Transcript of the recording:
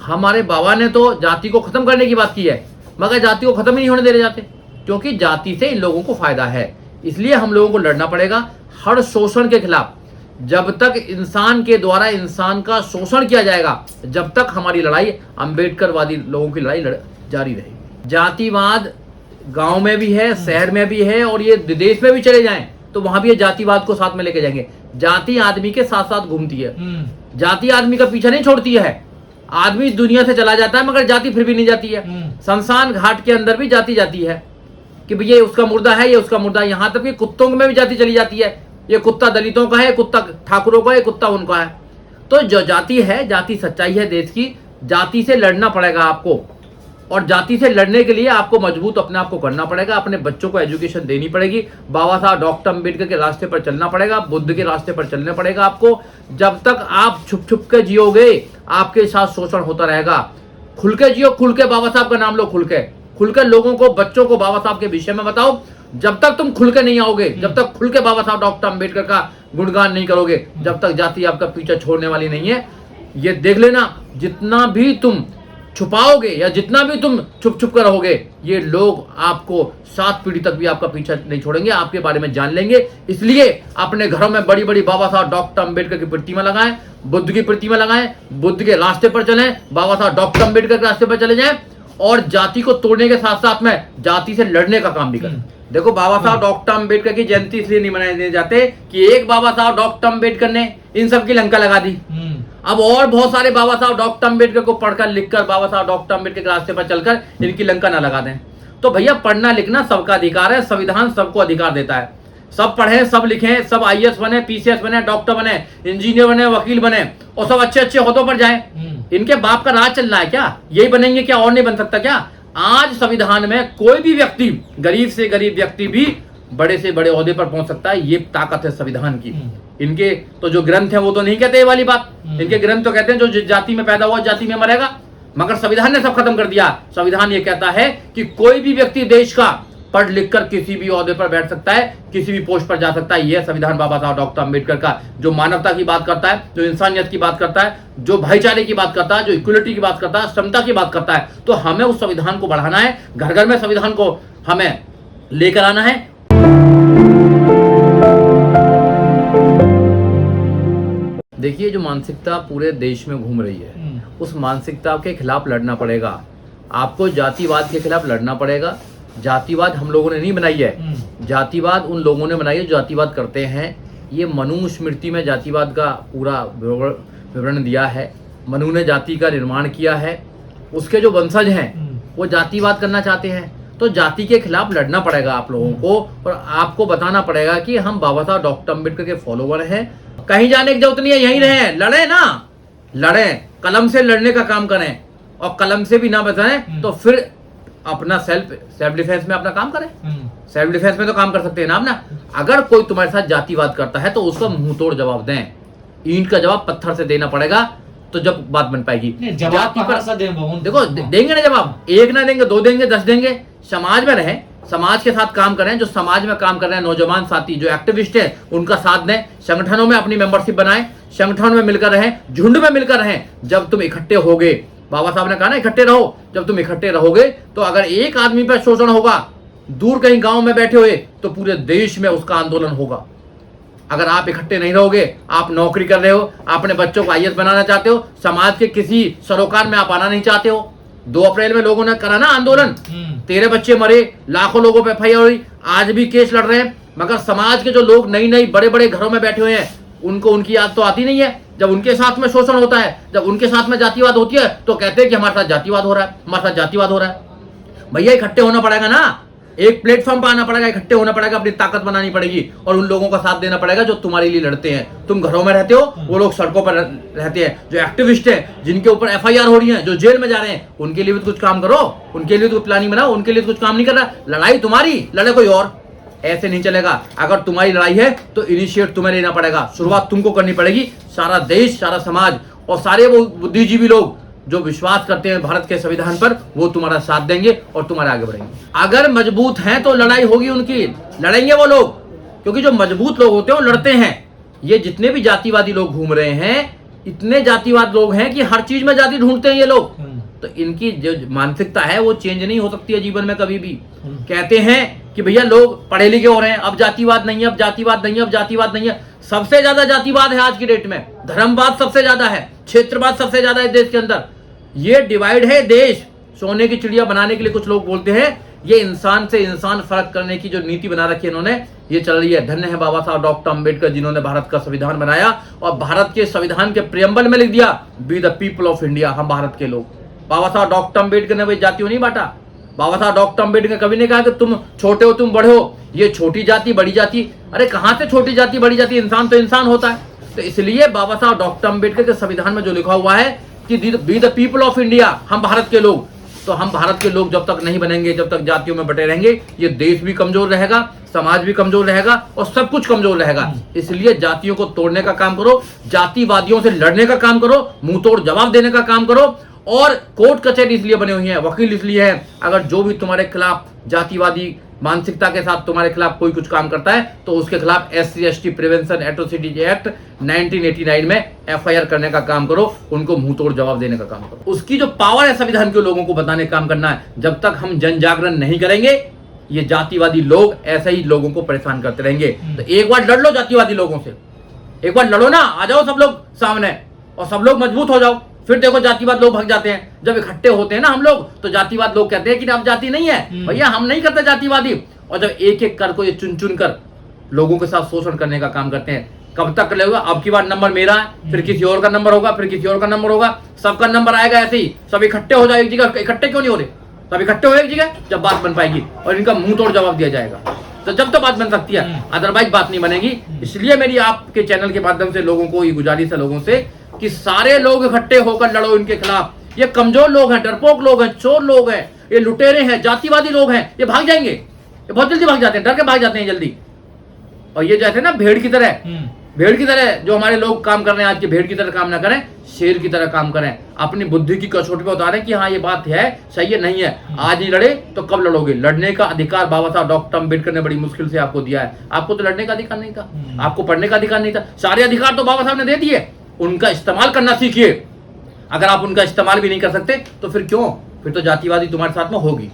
हमारे बाबा ने तो जाति को खत्म करने की बात की है, मगर जाति को खत्म ही नहीं होने दे रहे जाते, क्योंकि जाति से इन लोगों को फायदा है। इसलिए हम लोगों को लड़ना पड़ेगा हर शोषण के खिलाफ। जब तक इंसान के द्वारा इंसान का शोषण किया जाएगा, जब तक हमारी लड़ाई, अम्बेडकरवादी लोगों की लड़ाई जारी रहेगी। जातिवाद गांव में भी है, शहर में भी है, और ये देश में भी चले जाएं तो वहां भी ये जातिवाद को साथ में लेके जाएंगे। जाति आदमी के साथ साथ घूमती है, जाति आदमी का पीछा नहीं छोड़ती है। आदमी दुनिया से चला जाता है मगर जाति फिर भी नहीं जाती है। शमशान घाट के अंदर भी जाति जाती है कि भैया ये उसका मुर्दा है, ये उसका मुर्दा है। यहाँ तक कि कुत्तों में भी जाति चली जाती है, ये कुत्ता दलितों का है, कुत्ता ठाकुरों का है, कुत्ता उनका है। तो जो जाति है, जाति सच्चाई है देश की। जाति से लड़ना पड़ेगा आपको, और जाति से लड़ने के लिए आपको मजबूत अपने आप को करना पड़ेगा। अपने बच्चों को एजुकेशन देनी पड़ेगी। बाबा साहब डॉक्टर अम्बेडकर के रास्ते पर चलना पड़ेगा, बुद्ध के रास्ते पर चलना पड़ेगा आपको। जब तक आप छुप छुप के जियोगे, आपके साथ शोषण होता रहेगा। खुल के जियो, खुल के बाबा साहब का नाम लो, खुल के लोगों को, बच्चों को बाबा साहब के विषय में बताओ। जब तक तुम खुल के नहीं आओगे, जब तक खुल के बाबा साहब डॉक्टर अम्बेडकर का गुणगान नहीं करोगे, जब तक जाति आपका पीछा छोड़ने वाली नहीं है। ये देख लेना, जितना भी तुम छुपाओगे या जितना भी तुम छुप छुप कर रहोगे, ये लोग आपको 7 पीढ़ी तक भी आपका पीछा नहीं छोड़ेंगे, आपके बारे में जान लेंगे। इसलिए अपने घरों में बड़ी बड़ी बाबा साहब डॉक्टर अम्बेडकर की प्रतिमा लगाएं, बुद्ध की प्रतिमा लगाएं, बुद्ध के रास्ते पर चलें, बाबा साहब डॉक्टर अम्बेडकर के रास्ते पर चले जाएं, और जाति को तोड़ने के साथ साथ में जाति से लड़ने का काम भी करें। देखो, बाबा साहब डॉक्टर अम्बेडकर की जयंती इसलिए नहीं मनाए जाते कि एक बाबा साहब डॉक्टर अम्बेडकर ने इन सब की लंका लगा दी। अब और बहुत सारे बाबा साहब डॉक्टर अम्बेडकर को पढ़कर लिखकर, बाबा साहब डॉक्टर अम्बेडकर के रास्ते पर चलकर इनकी लंका ना लगा दें। तो भैया, पढ़ना लिखना सबका अधिकार है, संविधान सबको अधिकार देता है। सब पढ़े, सब लिखें, सब IAS बने, PCS बने, डॉक्टर बने, इंजीनियर बने, वकील बने, और सब अच्छे अच्छे ओहदों पर जाएं। इनके बाप का राज चल रहा है क्या? यही बनेंगे क्या? और नहीं बन सकता क्या? आज संविधान में कोई भी व्यक्ति, गरीब से गरीब व्यक्ति भी बड़े से बड़े ओहदे पर पहुंच सकता है। ये ताकत है संविधान की। इनके तो जो ग्रंथ है वो तो नहीं कहते ये वाली बात। इनके ग्रंथ तो कहते हैं जो जाति में पैदा हुआ जाति में मरेगा, मगर संविधान ने सब खत्म कर दिया। संविधान ये कहता है कि कोई भी व्यक्ति देश का पढ़ लिख कर किसी भी ओहदे पर बैठ सकता है, किसी भी पोस्ट पर जा सकता है। यह संविधान बाबा साहब डॉक्टर अम्बेडकर का, जो मानवता की बात करता है, जो इंसानियत की बात करता है, जो भाईचारे की बात करता है, जो इक्वलिटी की बात करता है, समता की बात करता है। तो हमें उस संविधान को बढ़ाना है, घर घर में संविधान को हमें लेकर आना है। देखिए, जो मानसिकता पूरे देश में घूम रही है, उस मानसिकता के खिलाफ लड़ना पड़ेगा। आपको जातिवाद के खिलाफ लड़ना पड़ेगा। जातिवाद हम लोगों ने नहीं बनाई है, जातिवाद उन लोगों ने बनाई है जो जातिवाद करते हैं। ये मनुस्मृति में जातिवाद का पूरा विवरण दिया है। मनु ने जाति का निर्माण किया है, उसके जो वंशज हैं वो जातिवाद करना चाहते हैं। तो जाति के खिलाफ लड़ना पड़ेगा आप लोगों को, और आपको बताना पड़ेगा कि हम बाबा साहब डॉक्टर अम्बेडकर के फॉलोवर हैं। कहीं जाने की जरूरत नहीं है, यहीं रहें, लड़ें ना, लड़ें, कलम से लड़ने का काम करें, और कलम से भी ना बचाएं तो फिर अपना सेल्फ डिफेंस में अपना काम करें। सेल्फ डिफेंस में तो काम कर सकते हैं ना आप ना। अगर कोई तुम्हारे साथ जातिवाद करता है तो उसका मुंह तोड़ जवाब दें। ईंट का जवाब पत्थर से देना पड़ेगा, तो जब बात बन पाएगी। जाति पर देखो, देंगे ना जवाब, एक ना देंगे, 2 देंगे, 10 देंगे। समाज में रहें, समाज के साथ काम करें। जो समाज में काम कर रहे हैं नौजवान साथी, जो एक्टिविस्ट हैं, उनका साथ दें। संगठनों में अपनी मेंबरशिप बनाएं, संगठनों में मिलकर रहें, झुंड में मिलकर रहें। जब तुम इकट्ठे होगे, बाबा साहब ने कहा ना इकट्ठे रहो, जब तुम इकट्ठे रहोगे तो अगर एक आदमी पर शोषण होगा, दूर कहीं गांव में बैठे हुए, तो पूरे देश में उसका आंदोलन होगा। अगर आप इकट्ठे नहीं रहोगे, आप नौकरी कर रहे हो, अपने बच्चों को IAS बनाना चाहते हो, समाज के किसी सरोकार में आप आना नहीं चाहते हो। 2 अप्रैल में लोगों ने करा ना आंदोलन, 13 बच्चे मरे, लाखों लोगों पे FIR हुई, आज भी केस लड़ रहे हैं। मगर समाज के जो लोग नई नई बड़े बड़े घरों में बैठे हुए हैं, उनको उनकी याद तो आती नहीं है। जब उनके साथ में शोषण होता है, जब उनके साथ में जातिवाद होती है, तो कहते हैं कि हमारे साथ जातिवाद हो रहा है, हमारे साथ जातिवाद हो रहा है। भैया, इकट्ठे होना पड़ेगा ना, एक प्लेटफॉर्म पर आना पड़ेगा, इकट्ठे होना पड़ेगा, अपनी ताकत बनानी पड़ेगी, और उन लोगों का साथ देना पड़ेगा जो तुम्हारे लिए लड़ते हैं। तुम घरों में रहते हो, वो लोग सड़कों पर रहते हैं। जो एक्टिविस्ट हैं, जिनके ऊपर FIR हो रही है, जो जेल में जा रहे हैं, उनके लिए भी कुछ काम करो, उनके लिए तो प्लानिंग बनाओ। उनके लिए कुछ काम नहीं कर रहा। लड़ाई तुम्हारी, लड़े कोई और, ऐसे नहीं चलेगा। अगर तुम्हारी लड़ाई है तो इनिशिएट तुम्हें लेना पड़ेगा, शुरुआत तुमको करनी पड़ेगी। सारा देश, सारा समाज और सारे वो बुद्धिजीवी लोग जो विश्वास करते हैं भारत के संविधान पर, वो तुम्हारा साथ देंगे और तुम्हारे आगे बढ़ेंगे। अगर मजबूत हैं तो लड़ाई होगी उनकी, लड़ेंगे वो लोग। क्योंकि जो मजबूत लोग होते हैं वो लड़ते हैं। ये जितने भी जातिवादी लोग घूम रहे हैं, इतने जातिवाद लोग हैं कि हर चीज में जाति ढूंढते हैं ये लोग। तो इनकी जो मानसिकता है वो चेंज नहीं हो सकती है जीवन में कभी भी। कहते हैं कि भैया लोग पढ़े लिखे हो रहे हैं, अब जातिवाद नहीं है, अब जातिवाद नहीं है, अब जातिवाद नहीं है। सबसे ज्यादा जातिवाद है आज की डेट में, धर्मवाद सबसे ज्यादा है, क्षेत्रवाद सबसे ज्यादा है देश के अंदर। ये डिवाइड है देश, सोने की चिड़िया बनाने के लिए कुछ लोग बोलते हैं। ये इंसान से इंसान फर्क करने की जो नीति बना रखी है इन्होंने, ये चल रही है। धन्य है बाबा साहब डॉक्टर अंबेडकर जिन्होंने भारत का संविधान बनाया और भारत के संविधान के प्रियम्बल में लिख दिया, be the people of India, हम भारत के लोग। बाबा साहब डॉक्टर अंबेडकर ने वही जातियों नहीं बांटा। बाबा साहब डॉक्टर अंबेडकर कभी नहीं कहा कि तुम छोटे हो तुम बड़े हो, ये छोटी जाति बड़ी जाति। अरे कहां से छोटी जाति बड़ी जाति, इंसान तो इंसान होता है। तो इसलिए बाबा साहब डॉक्टर अंबेडकर के संविधान में जो लिखा हुआ है कि be the people of India, हम भारत के लोग, तो हम भारत के लोग जब तक नहीं बनेंगे, जब तक जातियों में बटे रहेंगे, ये देश भी कमजोर रहेगा, समाज भी कमजोर रहेगा और सब कुछ कमजोर रहेगा। इसलिए जातियों को तोड़ने का काम करो, जातिवादियों से लड़ने का काम करो, मुंह तोड़ जवाब देने का काम करो। और कोर्ट कचहरी इसलिए बने हुई हैं, वकील इसलिए हैं, अगर जो भी तुम्हारे खिलाफ जातिवादी मानसिकता के साथ तुम्हारे खिलाफ कोई कुछ काम करता है तो उसके खिलाफ SC/ST प्रिवेंशन एट्रोसिटीज एक्ट 1989 में FIR करने का काम करो, उनको मुंह तोड़ जवाब देने का काम करो। उसकी जो पावर है संविधान के लोगों को बताने का काम करना है। जब तक हम जन जागरण नहीं करेंगे, ये जातिवादी लोग ऐसे ही लोगों को परेशान करते रहेंगे। तो एक बार लड़ लो जातिवादी लोगों से, एक बार लड़ो ना, आ जाओ सब लोग सामने और सब लोग मजबूत हो जाओ। फिर देखो जातिवाद लोग भाग जाते हैं। जब इकट्ठे होते हैं ना हम लोग, तो जातिवाद लोग कहते हैं कि अब जाति नहीं है भैया, हम नहीं करते जातिवादी। और जब एक एक कर को ये चुन चुन कर लोगों के साथ शोषण करने का काम करते हैं, कब तक लेगा? अब की बार नंबर मेरा है, फिर किसी और का नंबर होगा, फिर किसी और का नंबर होगा, सबका नंबर आएगा ऐसे ही। सब इकट्ठे हो जाए एक जगह। इकट्ठे क्यों नहीं हो रहे? सब इकट्ठे हो एक जगह, जब बात बन पाएगी और इनका मुंह तोड़ जवाब दिया जाएगा, तो जब तो बात बन सकती है, अदरवाइज बात नहीं बनेगी। इसलिए मेरी आपके चैनल के माध्यम से लोगों को ये गुजारिश है लोगों से कि सारे लोग इकट्ठे होकर लड़ो इनके खिलाफ। ये कमजोर लोग हैं, डरपोक लोग हैं, चोर लोग हैं, ये लुटेरे हैं, जातिवादी लोग हैं, ये भाग जाएंगे, ये बहुत जल्दी भाग जाते हैं, डर के भाग जाते हैं जल्दी। और ये जैसे ना भेड़ की तरह, भेड़ की तरह जो हमारे लोग काम कर रहे हैं आज के, भेड़ की तरह काम ना करें, शेर की तरह काम करें, अपनी बुद्धि की कसौटी पे उतारें कि हाँ ये बात है, सही है, नहीं है। आज नहीं लड़े तो कब लड़ोगे? लड़ने का अधिकार बाबा साहब डॉक्टर अंबेडकर ने बड़ी मुश्किल से आपको दिया है। आपको तो लड़ने का अधिकार नहीं था, आपको पढ़ने का अधिकार नहीं था, सारे अधिकार तो बाबा साहब ने दे दिए। उनका इस्तेमाल करना सीखिए। अगर आप उनका इस्तेमाल भी नहीं कर सकते तो फिर क्यों? फिर तो जातिवादी तुम्हारे साथ में होगी।